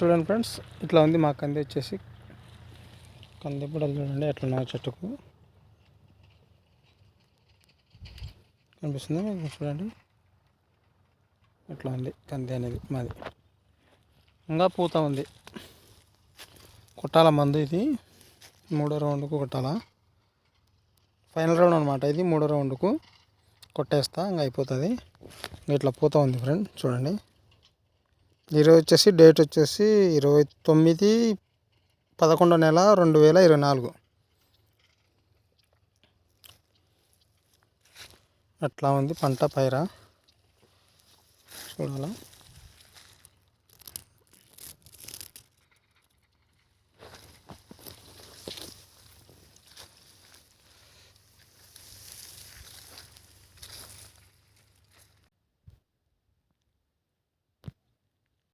చూడండి ఫ్రెండ్స్, ఇట్లా ఉంది మా కంది వచ్చేసి. కంది బుడలు చూడండి ఎట్లా ఉన్నాయి చెట్టుకు, కనిపిస్తుందా మీకు? చూడండి ఎట్లా ఉంది కంది అనేది మాది. ఇంకా పూత ఉంది, కొట్టాల మందు. ఇది 3వ రౌండ్కు కొట్టాలా, ఫైనల్ రౌండ్ అనమాట. ఇది 3వ రౌండ్కు కొట్టేస్తా, ఇంకా అయిపోతుంది. ఇట్లా పూత ఉంది ఫ్రెండ్ చూడండి. ఈరోజు వచ్చేసి డేట్ వచ్చేసి 29/11/2024. అట్లా ఉంది పంట పైర చూడాలా.